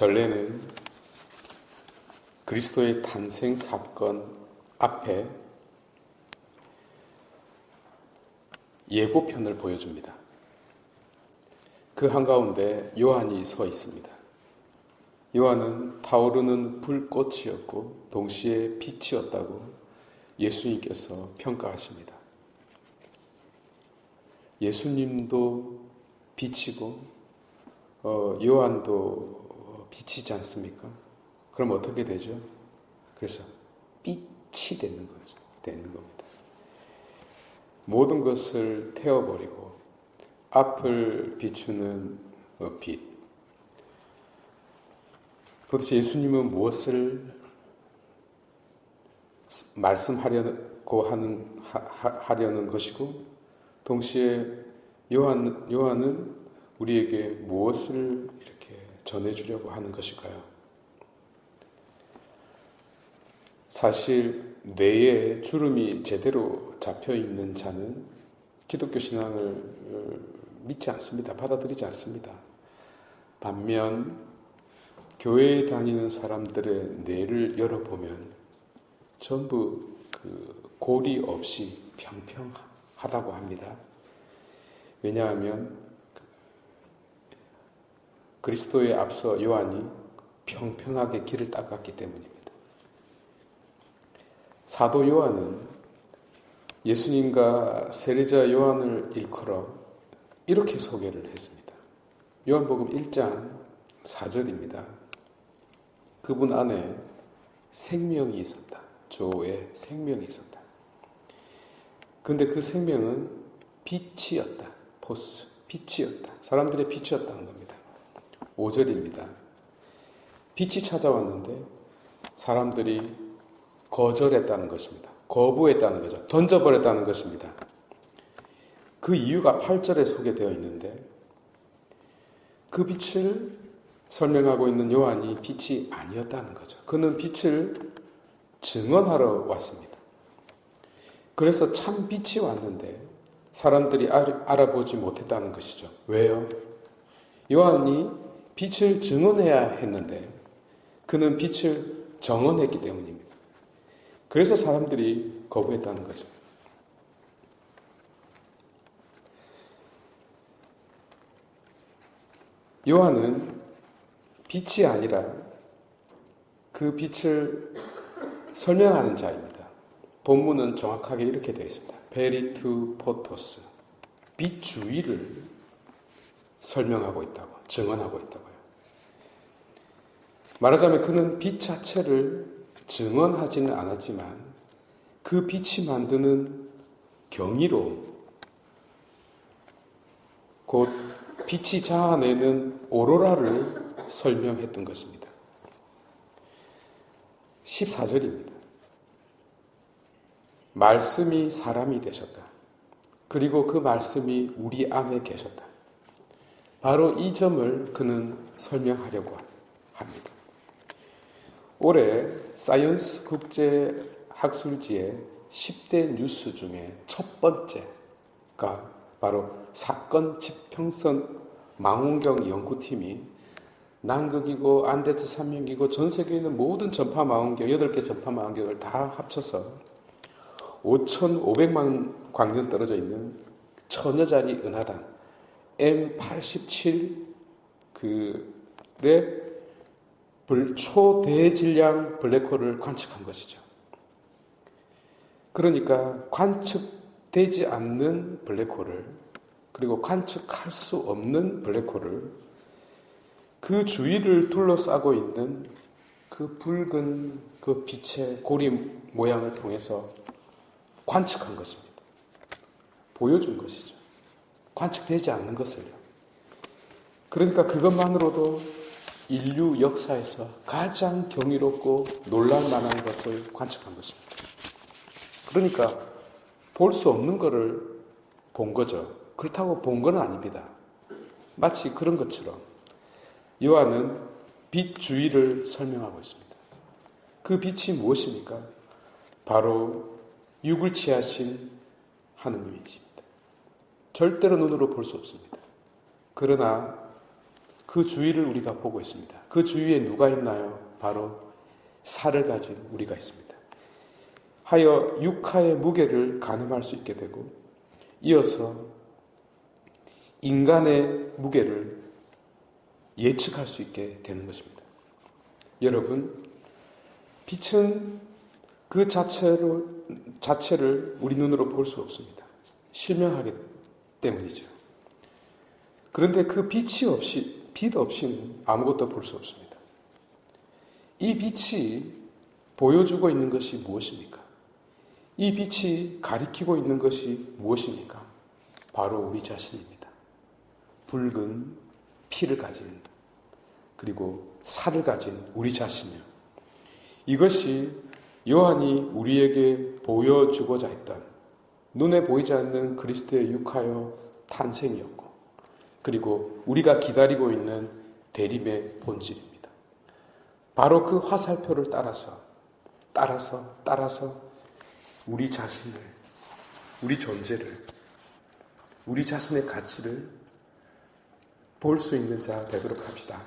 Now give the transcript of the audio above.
전례는 그리스도의 탄생 사건 앞에 예고편을 보여줍니다. 그 한가운데 요한이 서 있습니다. 요한은 타오르는 불꽃이었고 동시에 빛이었다고 예수님께서 평가하십니다. 예수님도 빛이고 요한도 빛이지 않습니까? 그럼 어떻게 되죠? 그래서 빛이 되는 겁니다. 모든 것을 태워버리고 앞을 비추는 빛. 도대체 예수님은 무엇을 말씀하려고 하려는 것이고, 동시에 요한은 우리에게 무엇을 이렇게 전해주려고 하는 것일까요? 사실 뇌에 주름이 제대로 잡혀있는 자는 기독교 신앙을 믿지 않습니다. 받아들이지 않습니다. 반면 교회에 다니는 사람들의 뇌를 열어보면 전부 골이 없이 평평하다고 합니다. 왜냐하면 그리스도에 앞서 요한이 평평하게 길을 닦았기 때문입니다. 사도 요한은 예수님과 세례자 요한을 일컬어 이렇게 소개를 했습니다. 요한복음 1장 4절입니다. 그분 안에 생명이 있었다. 조에 생명이 있었다. 그런데 그 생명은 빛이었다. 포스, 빛이었다. 사람들의 빛이었다는 겁니다. 5절입니다. 빛이 찾아왔는데 사람들이 거절했다는 것입니다. 거부했다는 거죠. 던져버렸다는 것입니다. 그 이유가 8절에 소개되어 있는데 그 빛을 설명하고 있는 요한이 빛이 아니었다는 거죠. 그는 빛을 증언하러 왔습니다. 그래서 참 빛이 왔는데 사람들이 알아보지 못했다는 것이죠. 왜요? 요한이 빛을 증언해야 했는데 그는 빛을 정언했기 때문입니다. 그래서 사람들이 거부했다는 거죠. 요한은 빛이 아니라 그 빛을 설명하는 자입니다. 본문은 정확하게 이렇게 되어 있습니다. 페리투 포토스, 빛 주위를 설명하고 있다고, 증언하고 있다고요. 말하자면 그는 빛 자체를 증언하지는 않았지만 그 빛이 만드는 경이로 곧 빛이 자아내는 오로라를 설명했던 것입니다. 14절입니다. 말씀이 사람이 되셨다. 그리고 그 말씀이 우리 안에 계셨다. 바로 이 점을 그는 설명하려고 합니다. 올해 사이언스 국제 학술지의 10대 뉴스 중에 첫 번째가 바로 사건 지평선 망원경 연구팀이 남극이고 안데스 산맥이고 전 세계에 있는 모든 전파 망원경 8개 전파 망원경을 다 합쳐서 5,500만 광년 떨어져 있는 천여짜리 은하단 M87의 초대질량 블랙홀을 관측한 것이죠. 그러니까 관측되지 않는 블랙홀을, 그리고 관측할 수 없는 블랙홀을 그 주위를 둘러싸고 있는 그 붉은 그 빛의 고리 모양을 통해서 관측한 것입니다. 보여준 것이죠. 관측되지 않는 것을요. 그러니까 그것만으로도 인류 역사에서 가장 경이롭고 놀랄만한 것을 관측한 것입니다. 그러니까 볼 수 없는 것을 본 거죠. 그렇다고 본 건 아닙니다. 마치 그런 것처럼 요한은 빛 주위를 설명하고 있습니다. 그 빛이 무엇입니까? 바로 육을 취하신 하느님이십니다. 절대로 눈으로 볼 수 없습니다. 그러나 그 주위를 우리가 보고 있습니다. 그 주위에 누가 있나요? 바로 살을 가진 우리가 있습니다. 하여 육하의 무게를 가늠할 수 있게 되고 이어서 인간의 무게를 예측할 수 있게 되는 것입니다. 여러분, 빛은 그 자체를 우리 눈으로 볼 수 없습니다. 실명하기 때문이죠. 그런데 그 빛 없이는 아무것도 볼 수 없습니다. 이 빛이 보여주고 있는 것이 무엇입니까? 이 빛이 가리키고 있는 것이 무엇입니까? 바로 우리 자신입니다. 붉은 피를 가진 그리고 살을 가진 우리 자신이요. 이것이 요한이 우리에게 보여주고자 했던 눈에 보이지 않는 그리스도의 육하여 탄생이었고 그리고 우리가 기다리고 있는 대림의 본질입니다. 바로 그 화살표를 따라서 우리 자신을, 우리 존재를, 우리 자신의 가치를 볼 수 있는 자 되도록 합시다.